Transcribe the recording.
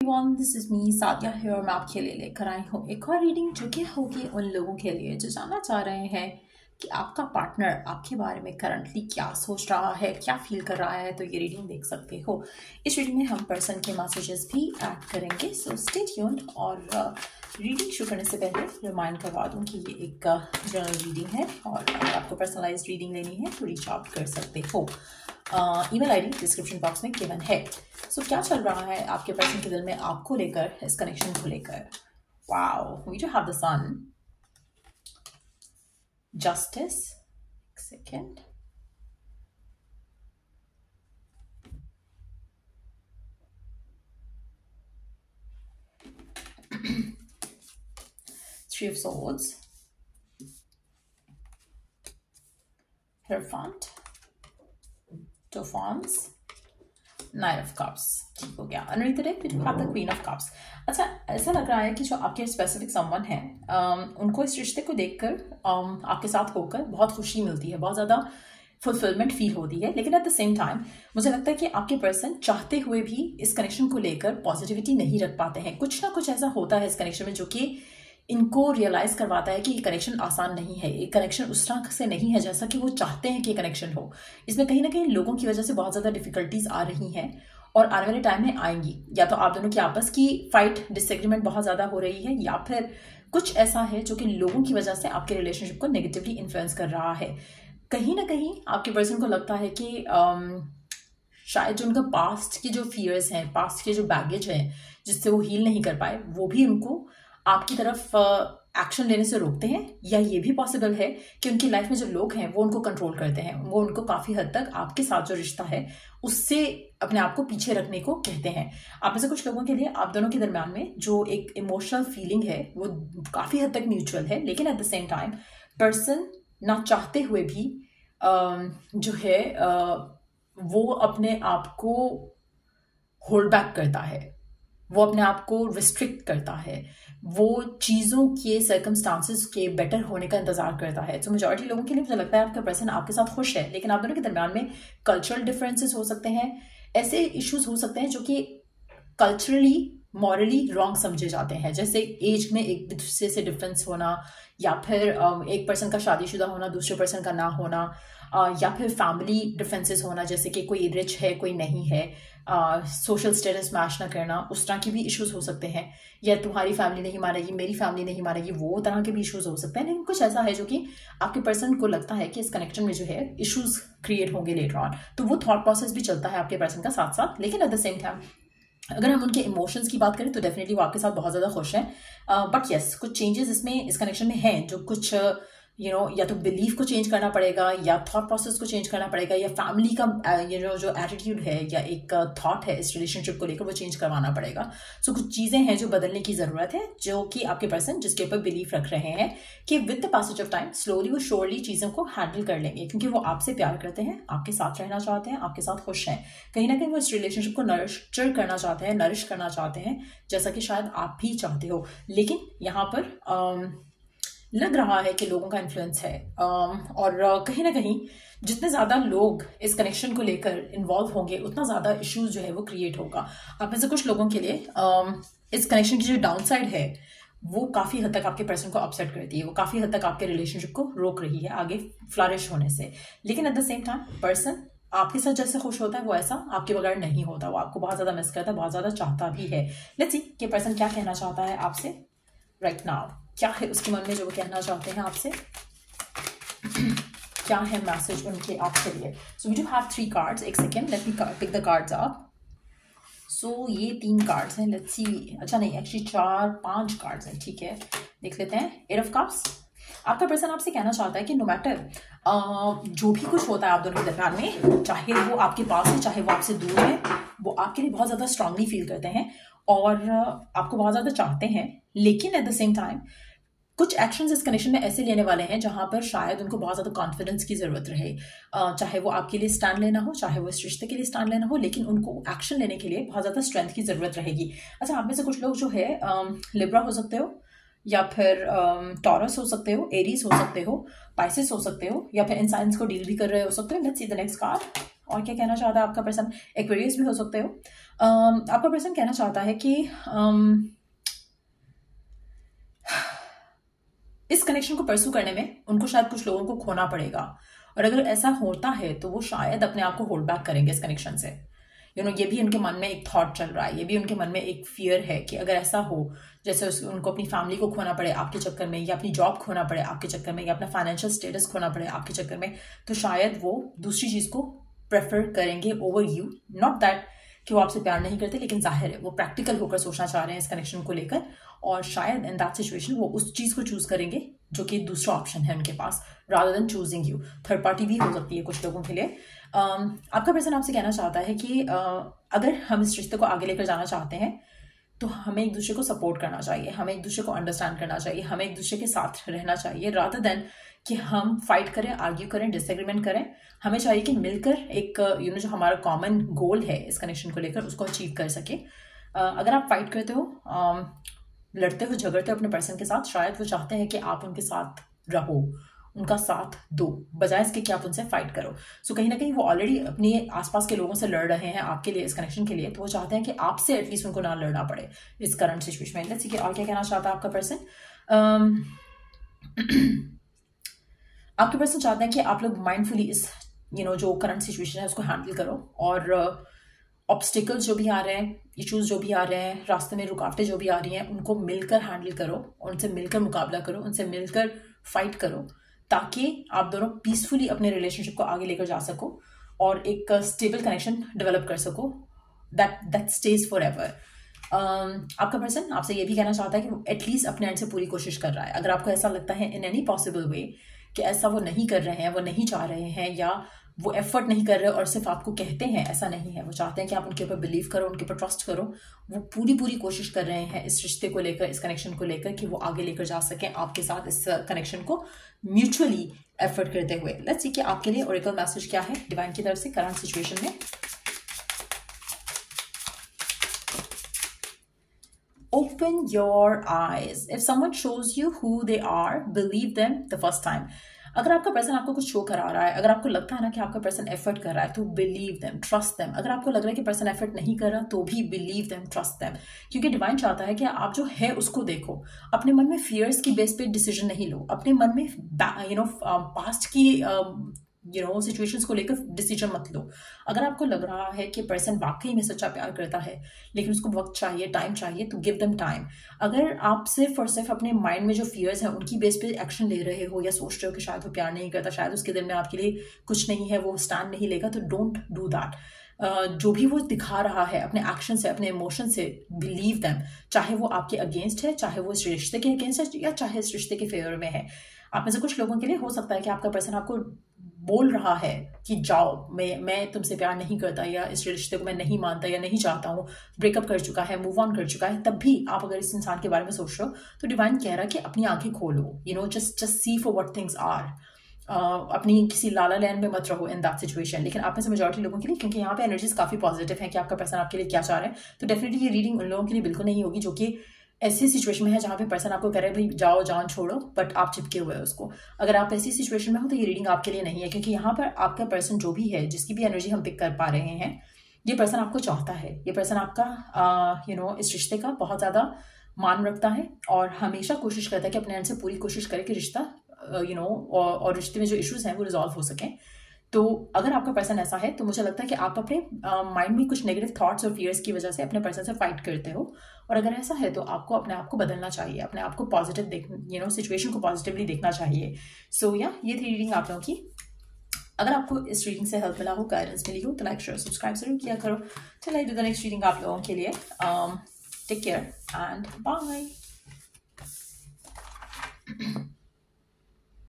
Everyone, this is me Sadia है और मैं आपके लिए लेकर आई हूँ एक और रीडिंग जो कि होगी उन लोगों के लिए जो जानना चाह रहे हैं कि आपका पार्टनर आपके बारे में करंटली क्या सोच रहा है, क्या फील कर रहा है। तो ये रीडिंग देख सकते हो। इस रीडिंग में हम पर्सन के मैसेजेस भी ऐड करेंगे, सो स्टे ट्यून्ड। और रीडिंग शुरू करने से पहले रिमाइंड करवा दूँ कि ये एक जनरल रीडिंग है और अगर आपको पर्सनलाइज्ड रीडिंग लेनी है तो रीच आउट कर सकते हो। ईमेल आईडी डिस्क्रिप्शन बॉक्स में गिवन है। सो क्या चल रहा है आपके पर्सन के दिल में आपको लेकर, इस कनेक्शन को लेकर। Wow, we do have the sun, justice, second, three of swords, hierophant, two of wands, nine of cups. ठीक हो गया। Underneath the deck we do have the queen of cups. अच्छा, ऐसा लग रहा है कि जो आपके स्पेसिफिक समवन है, उनको इस रिश्ते को देखकर आपके साथ होकर बहुत खुशी मिलती है, बहुत ज़्यादा फुलफिलमेंट फील होती है। लेकिन एट द सेम टाइम मुझे लगता है कि आपके पर्सन चाहते हुए भी इस कनेक्शन को लेकर पॉजिटिविटी नहीं रख पाते हैं। कुछ ना कुछ ऐसा होता है इस कनेक्शन में जो कि इनको रियलाइज करवाता है कि ये कनेक्शन आसान नहीं है, ये कनेक्शन उस तरह से नहीं है जैसा कि वो चाहते हैं कि ये कनेक्शन हो। इसमें कहीं ना कहीं लोगों की वजह से बहुत ज़्यादा डिफिकल्टीज आ रही हैं और आने वाले टाइम में आएंगी। या तो आप दोनों की आपस की फाइट, डिसएग्रीमेंट बहुत ज़्यादा हो रही है, या फिर कुछ ऐसा है जो कि लोगों की वजह से आपके रिलेशनशिप को नेगेटिवली इन्फ्लुएंस कर रहा है। कहीं ना कहीं आपके पर्सन को लगता है कि शायद जो उनका पास्ट के जो फियर्स हैं, पास्ट के जो बैगेज हैं जिससे वो हील नहीं कर पाए, वो भी उनको आपकी तरफ एक्शन लेने से रोकते हैं। या ये भी पॉसिबल है कि उनकी लाइफ में जो लोग हैं वो उनको कंट्रोल करते हैं, वो उनको काफ़ी हद तक आपके साथ जो रिश्ता है उससे अपने आप को पीछे रखने को कहते हैं। आप में से कुछ लोगों के लिए आप दोनों के दरम्यान में जो एक इमोशनल फीलिंग है वो काफ़ी हद तक म्यूचुअल है, लेकिन at the same time person ना चाहते हुए भी जो है वो अपने आप को होल्ड बैक करता है, वो अपने आप को रिस्ट्रिक्ट करता है, वो चीज़ों के सर्कमस्टांसेस के बेटर होने का इंतजार करता है। तो मेजॉरिटी लोगों के लिए मुझे लगता है आपका पर्सन आपके साथ खुश है, लेकिन आप दोनों के दरम्यान में कल्चरल डिफरेंसेस हो सकते हैं, ऐसे इश्यूज हो सकते हैं जो कि कल्चरली मॉरली रॉन्ग समझे जाते हैं, जैसे एज में एक दूसरे से डिफरेंस होना, या फिर एक पर्सन का शादीशुदा होना, दूसरे पर्सन का ना होना, या फिर फैमिली डिफरेंसेस होना, जैसे कि कोई रिच है कोई नहीं है, सोशल स्टेटस मैच ना करना, उस तरह के भी इश्यूज हो सकते हैं। या तुम्हारी फैमिली नहीं मानेगी, मेरी फैमिली नहीं मानेगी, वो तरह के भी इश्यूज हो सकते हैं। लेकिन कुछ ऐसा है जो कि आपके पर्सन को लगता है कि इस कनेक्शन में जो है इश्यूज क्रिएट होंगे लेटर ऑन, तो वो थॉट प्रोसेस भी चलता है आपके पर्सन का साथ साथ। लेकिन एट द सेम टाइम अगर हम उनके इमोशंस की बात करें तो डेफिनेटली वो आपके साथ बहुत ज़्यादा खुश हैं। बट यस, कुछ चेंजेस इसमें इस कनेक्शन में हैं जो कुछ या तो बिलीफ को चेंज करना पड़ेगा, या थॉट प्रोसेस को चेंज करना पड़ेगा, या फैमिली का जो एटीट्यूड है या एक थॉट है इस रिलेशनशिप को लेकर वो चेंज करवाना पड़ेगा। सो कुछ चीज़ें हैं जो बदलने की ज़रूरत है, जो कि आपके पर्सन जिसके ऊपर बिलीफ रख रहे हैं कि with the passage of time slowly वो श्योरली चीज़ों को हैंडल कर लेंगे, क्योंकि वो आपसे प्यार करते हैं, आपके साथ रहना चाहते हैं, आपके साथ खुश हैं। कहीं ना कहीं वो इस रिलेशनशिप को नरिश्चर करना चाहते हैं, नरिश करना चाहते हैं, जैसा कि शायद आप भी चाहते हो। लेकिन यहाँ पर लग रहा है कि लोगों का इन्फ्लुएंस है, और कहीं ना कहीं जितने ज़्यादा लोग इस कनेक्शन को लेकर इन्वॉल्व होंगे उतना ज़्यादा इश्यूज जो है वो क्रिएट होगा। आप में से कुछ लोगों के लिए इस कनेक्शन की जो डाउन साइड है वो काफ़ी हद तक आपके पर्सन को अपसेट करती है, वो काफ़ी हद तक आपके रिलेशनशिप को रोक रही है आगे फ्लरिश होने से। लेकिन at the same time person आपके साथ जैसे खुश होता है वो ऐसा आपके बगैर नहीं होता, वो आपको बहुत ज़्यादा मिस करता है, बहुत ज़्यादा चाहता भी है। लेट्स सी कि पर्सन क्या कहना चाहता है आपसे राइट नाउ, क्या है उसके मन में जो वो कहना चाहते हैं आपसे, क्या है मैसेज उनके आपके लिए। So we do have 3 cards. एक second, let me pick the cards up. So ये 3 कार्ड्स हैं, लेट्स सी। अच्छा नहीं, एक्चुअली 4-5 कार्ड्स हैं, ठीक है, देख लेते हैं। 8 ऑफ कप्स। आपका पर्सन आपसे कहना चाहता है कि नो मैटर जो भी कुछ होता है आप दोनों के दरम्यान में, चाहे वो आपके पास है चाहे वो आपसे दूर है, वो आपके लिए बहुत ज़्यादा स्ट्रांगली फील करते हैं और आपको बहुत ज़्यादा चाहते हैं। लेकिन एट द सेम टाइम कुछ एक्शंस इस कनेक्शन में ऐसे लेने वाले हैं जहां पर शायद उनको बहुत ज़्यादा कॉन्फिडेंस की ज़रूरत रहे, चाहे वो आपके लिए स्टैंड लेना हो, चाहे वो इस रिश्ते के लिए स्टैंड लेना हो, लेकिन उनको एक्शन लेने के लिए बहुत ज़्यादा स्ट्रेंथ की ज़रूरत रहेगी। अच्छा, आप में से कुछ लोग जो है लिब्रा हो सकते हो, या फिर टॉरस हो सकते हो, एरीज हो सकते हो, पाइसेस हो सकते हो, या फिर इन साइंस को डील भी कर रहे हो सकते हो। Let's see the next card. और क्या कहना चाहता है आपका पर्सन? एक्वेरियस भी हो सकते हो। आपका पर्सन कहना चाहता है कि इस कनेक्शन को परस्यू करने में उनको शायद कुछ लोगों को खोना पड़ेगा, और अगर ऐसा होता है तो वो शायद अपने आप को होल्ड बैक करेंगे इस कनेक्शन से। ये भी उनके मन में एक थॉट चल रहा है, ये भी उनके मन में एक फियर है कि अगर ऐसा हो, जैसे उनको अपनी फैमिली को खोना पड़े आपके चक्कर में, या अपनी जॉब खोना पड़े आपके चक्कर में, या अपना फाइनेंशियल स्टेटस खोना पड़े आपके चक्कर में, तो शायद वो दूसरी चीज को प्रेफर करेंगे ओवर यू। नॉट दैट कि वो आपसे प्यार नहीं करते, लेकिन जाहिर है वो प्रैक्टिकल होकर सोचना चाह रहे हैं इस कनेक्शन को लेकर, और शायद इन दैट सिचुएशन वो उस चीज को चूज करेंगे जो कि दूसरा ऑप्शन है उनके पास, rather than choosing you. Third party भी हो सकती है कुछ लोगों के लिए। आपका पर्सन आपसे कहना चाहता है कि अगर हम इस रिश्ते को आगे लेकर जाना चाहते हैं तो हमें एक दूसरे को सपोर्ट करना चाहिए, हमें एक दूसरे को अंडरस्टैंड करना चाहिए, हमें एक दूसरे के साथ रहना चाहिए, रादर देन कि हम फाइट करें, आर्ग्यू करें, डिसएग्रीमेंट करें। हमें चाहिए कि मिलकर एक जो हमारा कॉमन गोल है इस कनेक्शन को लेकर उसको अचीव कर सके। अगर आप फाइट करते हो, लड़ते हो, झगड़ते हो अपने पर्सन के साथ, शायद वो चाहते हैं कि आप उनके साथ रहो, उनका साथ दो, बजाय इसके कि आप उनसे फाइट करो। सो कहीं ना कहीं वो ऑलरेडी अपने आसपास के लोगों से लड़ रहे हैं आपके लिए, इस कनेक्शन के लिए, तो वो चाहते हैं कि आपसे एटलीस्ट उनको ना लड़ना पड़े इस करंट सिचुएशन में। लेट्स सी और क्या कहना चाहता है आपका पर्सन। आपके पर्सन चाहते हैं कि आप लोग माइंडफुली इस जो करंट सिचुएशन है उसको हैंडल करो, और ऑब्स्टिकल्स जो भी आ रहे हैं, इश्यूज जो भी आ रहे हैं, रास्ते में रुकावटें जो भी आ रही हैं, उनको मिलकर हैंडल करो, उनसे मिलकर मुकाबला करो, उनसे मिलकर फाइट करो, ताकि आप दोनों पीसफुली अपने रिलेशनशिप को आगे लेकर जा सको और एक स्टेबल कनेक्शन डेवलप कर सको दैट स्टेज फॉर एवर। आपका पर्सन आपसे ये भी कहना चाहता है कि वो एटलीस्ट अपने एंड से पूरी कोशिश कर रहा है। अगर आपको ऐसा लगता है इन एनी पॉसिबल वे कि ऐसा वो नहीं कर रहे हैं, वो नहीं चाह रहे हैं, या वो एफर्ट नहीं कर रहे और सिर्फ आपको कहते हैं, ऐसा नहीं है। वो चाहते हैं कि आप उनके ऊपर बिलीव करो, उनके ऊपर ट्रस्ट करो। वो पूरी कोशिश कर रहे हैं इस रिश्ते को लेकर, इस कनेक्शन को लेकर, कि वो आगे लेकर जा सकें आपके साथ इस कनेक्शन को म्यूचुअली एफर्ट करते हुए। लेट्स सी कि आपके लिए ओरेकल मैसेज क्या है डिवाइन की तरफ से करंट सिचुएशन में। Open your eyes. If someone shows you who they are, believe them the first time. अगर आपका पर्सन आपको कुछ शो करा रहा है, अगर आपको लगता है ना कि आपका पर्सन एफर्ट कर रहा है, तो बिलीव देम, ट्रस्ट देम। अगर आपको लग रहा है कि पर्सन एफर्ट नहीं कर रहा, तो भी बिलीव देम, ट्रस्ट देम, क्योंकि डिवाइन चाहता है कि आप जो है उसको देखो। अपने मन में फियर्स की बेस पे डिसीजन नहीं लो, अपने मन में पास्ट की सिचुएशंस को लेकर डिसीजन मत लो। अगर आपको लग रहा है कि पर्सन वाकई में सच्चा प्यार करता है लेकिन उसको वक्त चाहिए, टाइम चाहिए, तो गिव देम टाइम। अगर आप सिर्फ और सिर्फ अपने माइंड में जो फियर्स हैं उनकी बेस पे एक्शन ले रहे हो, या सोच रहे हो कि शायद वो प्यार नहीं करता, शायद उसके दिल में आपके लिए कुछ नहीं है, वो स्टैंड नहीं लेगा, तो डोंट डू दैट। जो भी वो दिखा रहा है अपने एक्शन से, अपने इमोशन से, बिलीव देम। चाहे वो आपके अगेंस्ट है, चाहे वो इस रिश्ते के अगेंस्ट है, या चाहे इस रिश्ते के फेवर में है। आप में से कुछ लोगों के लिए हो सकता है कि आपका पर्सन आपको बोल रहा है कि जाओ, मैं तुमसे प्यार नहीं करता, या इस रिश्ते को मैं नहीं मानता या नहीं चाहता हूँ, ब्रेकअप कर चुका है, मूव ऑन कर चुका है। तब भी आप अगर इस इंसान के बारे में सोच रहे हो, तो डिवाइन कह रहा है कि अपनी आंखें खोलो, just see for what things are. अपनी किसी लाला लैंड में मत रहो इन दैट सिचुएशन। लेकिन आप में से मेजॉरिटी लोगों के लिए, क्योंकि यहाँ पे एनर्जीज काफी पॉजिटिव है कि आपका पर्सन आपके लिए क्या चाह रहे हैं, तो डेफिनेटली ये रीडिंग उन लोगों के लिए बिल्कुल नहीं होगी जो कि ऐसी सिचुएशन में है जहाँ पे पर्सन आपको कह रहे हैं भाई जाओ, जान छोड़ो, बट आप चिपके हुए हो उसको। अगर आप ऐसी सिचुएशन में हो तो ये रीडिंग आपके लिए नहीं है, क्योंकि यहाँ पर आपका पर्सन जो भी है, जिसकी भी एनर्जी हम पिक कर पा रहे हैं, ये पर्सन आपको चाहता है। ये पर्सन आपका इस रिश्ते का बहुत ज्यादा मान रखता है और हमेशा कोशिश करता है कि अपने एंड से पूरी कोशिश करे कि रिश्ता और रिश्ते में जो इश्यूज हैं वो रिजॉल्व हो सकें। तो अगर आपका पर्सन ऐसा है, तो मुझे लगता है कि आप अपने माइंड में कुछ नेगेटिव थॉट्स और फियर्स की वजह से अपने पर्सन से फाइट करते हो, और अगर ऐसा है तो आपको अपने आप को बदलना चाहिए, अपने आप को पॉजिटिव सिचुएशन को पॉजिटिवली देखना चाहिए। सो ये थी रीडिंग आप लोगों की। अगर आपको इस रीडिंग से हेल्प मिला हो, गाइडेंस मिली हो, तो लाइक शेयर सब्सक्राइब जरूर किया करो। चलिए डू द नेक्स्ट रीडिंग आप लोगों के लिए। Take care and bye.